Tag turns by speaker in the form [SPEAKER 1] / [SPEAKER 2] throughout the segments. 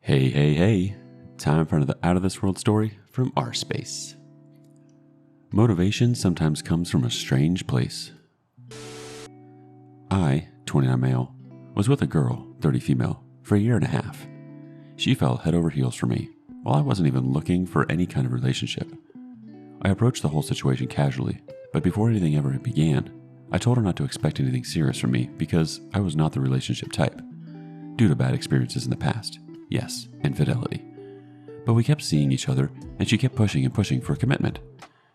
[SPEAKER 1] Hey, hey, hey. Time for another out of this world story from rSpace. Motivation sometimes comes from a strange place. I, 29 male, was with a girl, 30 female, for a year and a half. She fell head over heels for me, while I wasn't even looking for any kind of relationship. I approached the whole situation casually, but before anything ever began, I told her not to expect anything serious from me because I was not the relationship type, due to bad experiences in the past. Yes, infidelity. But we kept seeing each other, and she kept pushing and pushing for a commitment.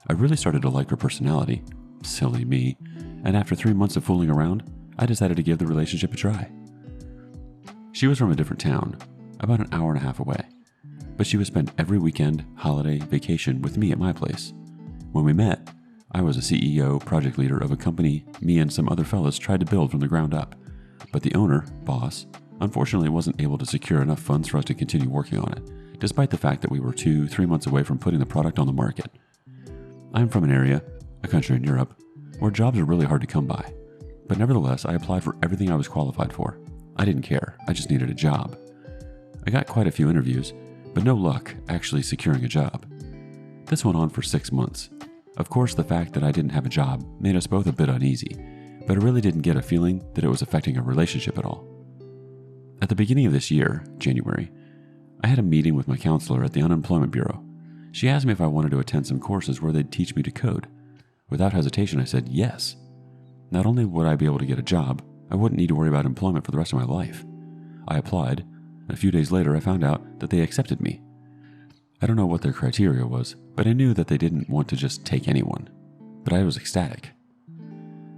[SPEAKER 1] I really started to like her personality, silly me, and after 3 months of fooling around, I decided to give the relationship a try. She was from a different town, about an hour and a half away, but she would spend every weekend, holiday, vacation with me at my place. When we met, I was a CEO, project leader of a company me and some other fellas tried to build from the ground up, but the owner, boss, unfortunately wasn't able to secure enough funds for us to continue working on it, despite the fact that we were 2-3 months away from putting the product on the market. I'm from an area, a country in Europe, where jobs are really hard to come by, but nevertheless I applied for everything I was qualified for. I didn't care, I just needed a job. I got quite a few interviews, but no luck actually securing a job. This went on for 6 months. Of course, the fact that I didn't have a job made us both a bit uneasy, but I really didn't get a feeling that it was affecting our relationship at all. At the beginning of this year, January, I had a meeting with my counselor at the Unemployment Bureau. She asked me if I wanted to attend some courses where they'd teach me to code. Without hesitation, I said yes. Not only would I be able to get a job, I wouldn't need to worry about employment for the rest of my life. I applied, and a few days later I found out that they accepted me. I don't know what their criteria was, but I knew that they didn't want to just take anyone. But I was ecstatic.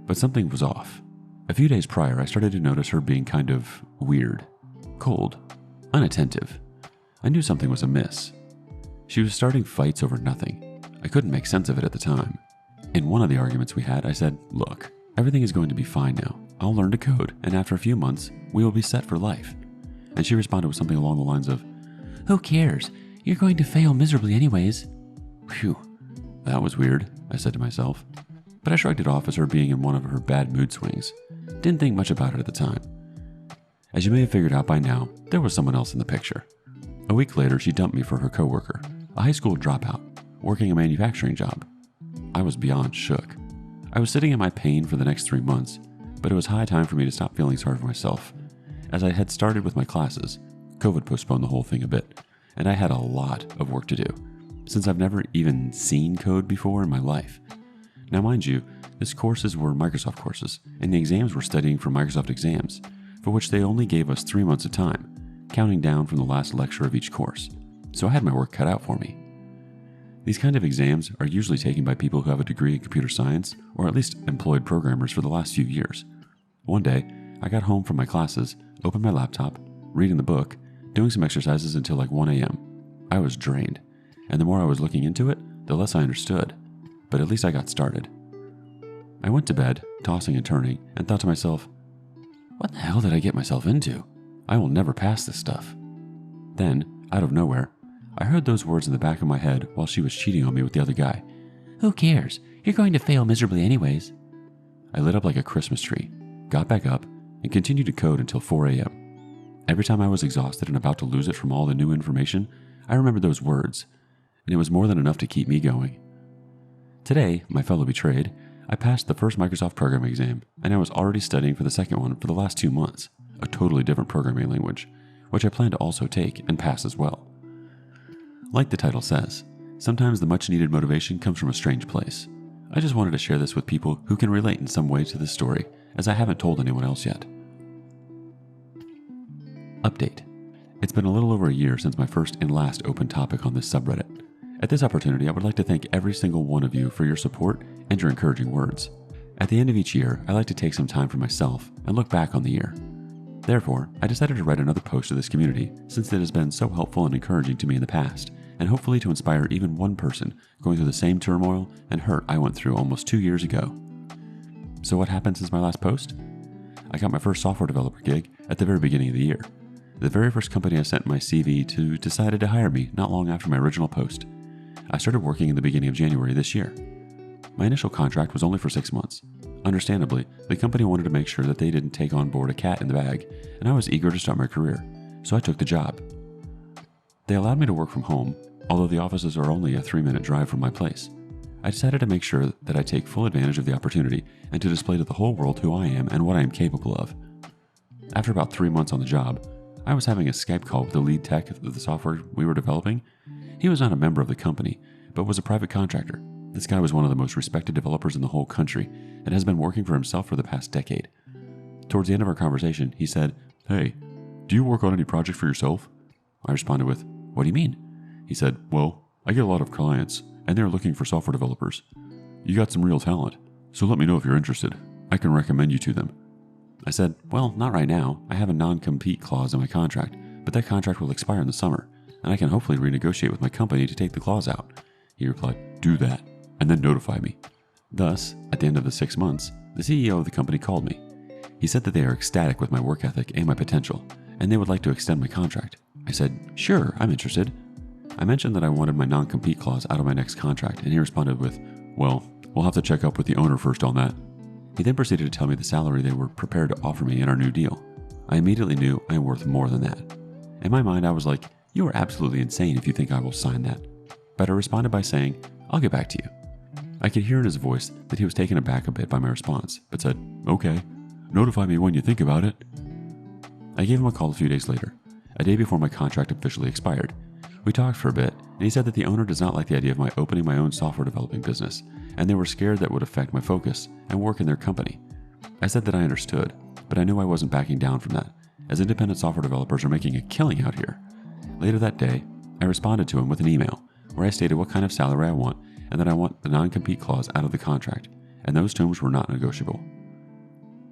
[SPEAKER 1] But something was off. A few days prior, I started to notice her being kind of weird, cold, unattentive. I knew something was amiss. She was starting fights over nothing. I couldn't make sense of it at the time. In one of the arguments we had, I said, "Look, everything is going to be fine now. I'll learn to code, and after a few months, we will be set for life." And she responded with something along the lines of, "Who cares? You're going to fail miserably anyways." Phew, that was weird, I said to myself. But I shrugged it off as her being in one of her bad mood swings. Didn't think much about it at the time. As you may have figured out by now, there was someone else in the picture. A week later, she dumped me for her coworker, a high school dropout, working a manufacturing job. I was beyond shook. I was sitting in my pain for the next 3 months, but it was high time for me to stop feeling sorry for myself. As I had started with my classes, COVID postponed the whole thing a bit, and I had a lot of work to do, since I've never even seen code before in my life. Now mind you, these courses were Microsoft courses, and the exams were studying for Microsoft exams, for which they only gave us 3 months of time, counting down from the last lecture of each course, so I had my work cut out for me. These kind of exams are usually taken by people who have a degree in computer science, or at least employed programmers for the last few years. One day, I got home from my classes, opened my laptop, reading the book, doing some exercises until like 1 a.m. I was drained, and the more I was looking into it, the less I understood, but at least I got started. I went to bed, tossing and turning, and thought to myself, what the hell did I get myself into? I will never pass this stuff. Then, out of nowhere, I heard those words in the back of my head while she was cheating on me with the other guy. "Who cares? You're going to fail miserably anyways." I lit up like a Christmas tree, got back up, and continued to code until 4 a.m. Every time I was exhausted and about to lose it from all the new information, I remembered those words, and it was more than enough to keep me going. Today, my fellow betrayed, I passed the first Microsoft programming exam, and I was already studying for the second one for the last 2 months, a totally different programming language, which I plan to also take and pass as well. Like the title says, sometimes the much-needed motivation comes from a strange place. I just wanted to share this with people who can relate in some way to this story, as I haven't told anyone else yet. Update. It's been a little over a year since my first and last open topic on this subreddit. At this opportunity, I would like to thank every single one of you for your support and your encouraging words. At the end of each year, I like to take some time for myself and look back on the year. Therefore, I decided to write another post to this community since it has been so helpful and encouraging to me in the past, and hopefully to inspire even one person going through the same turmoil and hurt I went through almost 2 years ago. So what happened since my last post? I got my first software developer gig at the very beginning of the year. The very first company I sent my CV to decided to hire me not long after my original post. I started working in the beginning of January this year. My initial contract was only for 6 months. Understandably, the company wanted to make sure that they didn't take on board a cat in the bag, and I was eager to start my career, so I took the job. They allowed me to work from home, although the offices are only a 3-minute drive from my place. I decided to make sure that I take full advantage of the opportunity and to display to the whole world who I am and what I am capable of. After about 3 months on the job, I was having a Skype call with the lead tech of the software we were developing. He was not a member of the company, but was a private contractor. This guy was one of the most respected developers in the whole country and has been working for himself for the past decade. Towards the end of our conversation, he said, "Hey, do you work on any project for yourself?" I responded with, "What do you mean?" He said, "Well, I get a lot of clients, and they're looking for software developers. You got some real talent, so let me know if you're interested. I can recommend you to them." I said, "Well, not right now. I have a non-compete clause in my contract, but that contract will expire in the summer, and I can hopefully renegotiate with my company to take the clause out." He replied, "Do that, and then notify me." Thus, at the end of the 6 months, the CEO of the company called me. He said that they are ecstatic with my work ethic and my potential, and they would like to extend my contract. I said, "Sure, I'm interested." I mentioned that I wanted my non-compete clause out of my next contract, and he responded with, "Well, we'll have to check up with the owner first on that." He then proceeded to tell me the salary they were prepared to offer me in our new deal. I immediately knew I am worth more than that. In my mind, I was like, "You are absolutely insane if you think I will sign that." But I responded by saying, "I'll get back to you." I could hear in his voice that he was taken aback a bit by my response, but said, "Okay, notify me when you think about it." I gave him a call a few days later, a day before my contract officially expired. We talked for a bit, and he said that the owner does not like the idea of my opening my own software developing business, and they were scared that would affect my focus and work in their company. I said that I understood, but I knew I wasn't backing down from that, as independent software developers are making a killing out here. Later that day, I responded to him with an email where I stated what kind of salary I want and that I want the non-compete clause out of the contract, and those terms were not negotiable.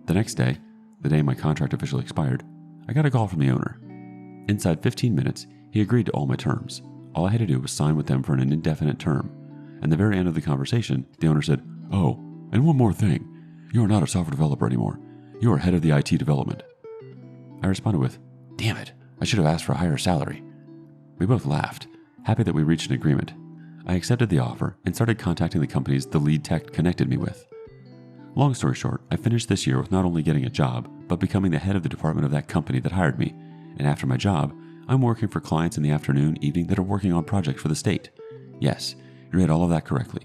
[SPEAKER 1] The next day, the day my contract officially expired, I got a call from the owner. Inside 15 minutes, he agreed to all my terms. All I had to do was sign with them for an indefinite term. And the very end of the conversation, the owner said, "Oh, and one more thing. You are not a software developer anymore. You are head of the IT development." I responded with, "Damn it, I should have asked for a higher salary." We both laughed, happy that we reached an agreement. I accepted the offer and started contacting the companies the lead tech connected me with. Long story short, I finished this year with not only getting a job, but becoming the head of the department of that company that hired me. And after my job, I'm working for clients in the afternoon, evening that are working on projects for the state. Yes, you read all of that correctly.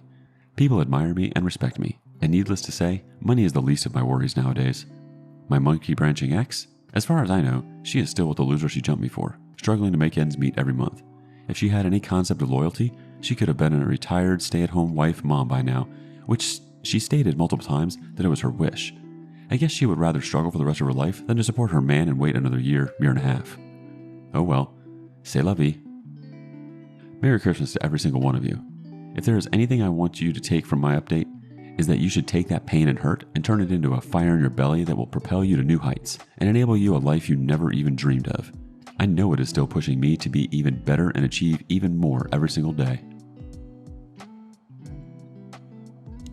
[SPEAKER 1] People admire me and respect me, and needless to say, money is the least of my worries nowadays. My monkey branching ex? As far as I know, she is still with the loser she jumped me for, struggling to make ends meet every month. If she had any concept of loyalty, she could have been a retired stay-at-home wife mom by now, which she stated multiple times that it was her wish. I guess she would rather struggle for the rest of her life than to support her man and wait another year and a half. Oh well, c'est la vie. Merry Christmas to every single one of you. If there is anything I want you to take from my update, is that you should take that pain and hurt and turn it into a fire in your belly that will propel you to new heights and enable you a life you never even dreamed of. I know it is still pushing me to be even better and achieve even more every single day.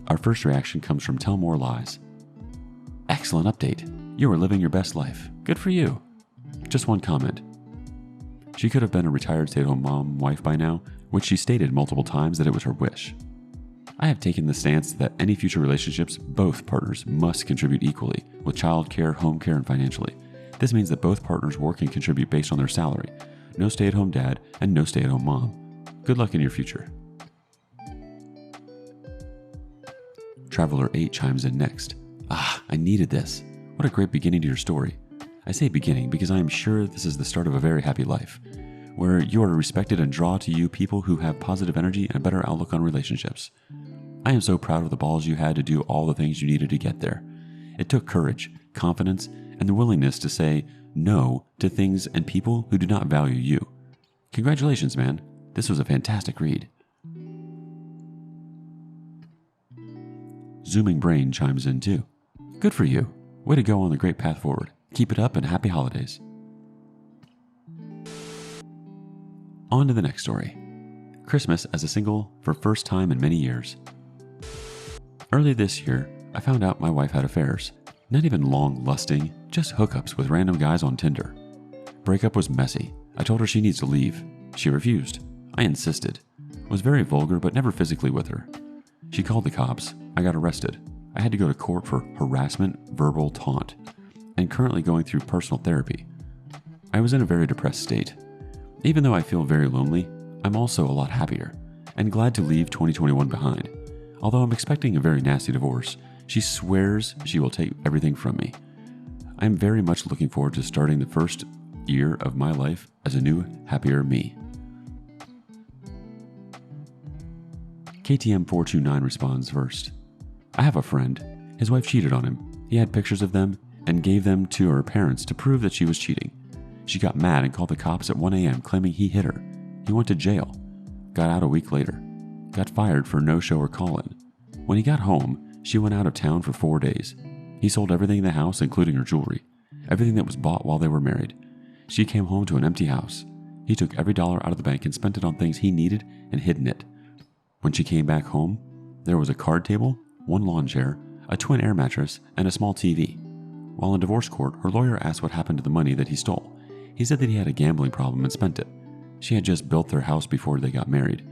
[SPEAKER 1] Our first reaction comes from Tell More Lies. Excellent update. You are living your best life. Good for you. Just one comment. She could have been a retired stay-at-home mom wife by now, which she stated multiple times that it was her wish. I have taken the stance that any future relationships, both partners must contribute equally, with childcare, home care, and financially. This means that both partners work and contribute based on their salary. No stay-at-home dad and no stay-at-home mom. Good luck in your future. Traveler 8 chimes in next. I needed this. What a great beginning to your story. I say beginning because I am sure this is the start of a very happy life, where you are respected and draw to you people who have positive energy and a better outlook on relationships. I am so proud of the balls you had to do all the things you needed to get there. It took courage, confidence, and the willingness to say no to things and people who do not value you. Congratulations, man. This was a fantastic read. Zooming Brain chimes in too. Good for you. Way to go on the great path forward. Keep it up and happy holidays. On to the next story. Christmas as a single for first time in many years. Early this year, I found out my wife had affairs. Not even long lusting, just hookups with random guys on Tinder. Breakup was messy. I told her she needs to leave. She refused. I insisted. Was very vulgar but never physically with her. She called the cops. I got arrested. I had to go to court for harassment, verbal taunt, and currently going through personal therapy. I was in a very depressed state. Even though I feel very lonely, I'm also a lot happier and glad to leave 2021 behind. Although I'm expecting a very nasty divorce, she swears she will take everything from me. I am very much looking forward to starting the first year of my life as a new, happier me. KTM429 responds first. I have a friend. His wife cheated on him. He had pictures of them and gave them to her parents to prove that she was cheating. She got mad and called the cops at 1 a.m. claiming he hit her. He went to jail. Got out a week later. Got fired for no-show or call-in. When he got home, she went out of town for 4 days. He sold everything in the house, including her jewelry. Everything that was bought while they were married. She came home to an empty house. He took every dollar out of the bank and spent it on things he needed and hid in it. When she came back home, there was a card table, 1 lawn chair, a twin air mattress, and a small TV. While in divorce court, her lawyer asked what happened to the money that he stole. He said that he had a gambling problem and spent it. She had just built their house before they got married.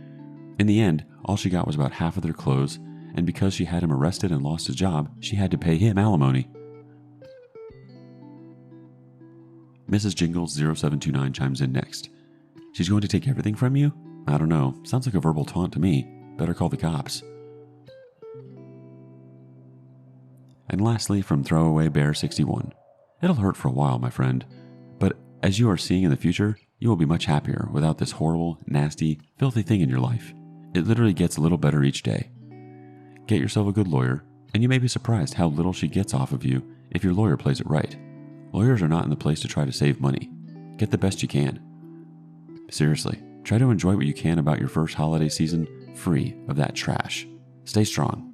[SPEAKER 1] In the end, all she got was about half of their clothes, and because she had him arrested and lost his job, she had to pay him alimony. Mrs. Jingles 0729 chimes in next. She's going to take everything from you? I don't know. Sounds like a verbal taunt to me. Better call the cops. And lastly, from Throwaway Bear 61. It'll hurt for a while, my friend, but as you are seeing in the future, you will be much happier without this horrible, nasty, filthy thing in your life. It literally gets a little better each day. Get yourself a good lawyer, and you may be surprised how little she gets off of you if your lawyer plays it right. Lawyers are not in the place to try to save money. Get the best you can. Seriously, try to enjoy what you can about your first holiday season free of that trash. Stay strong.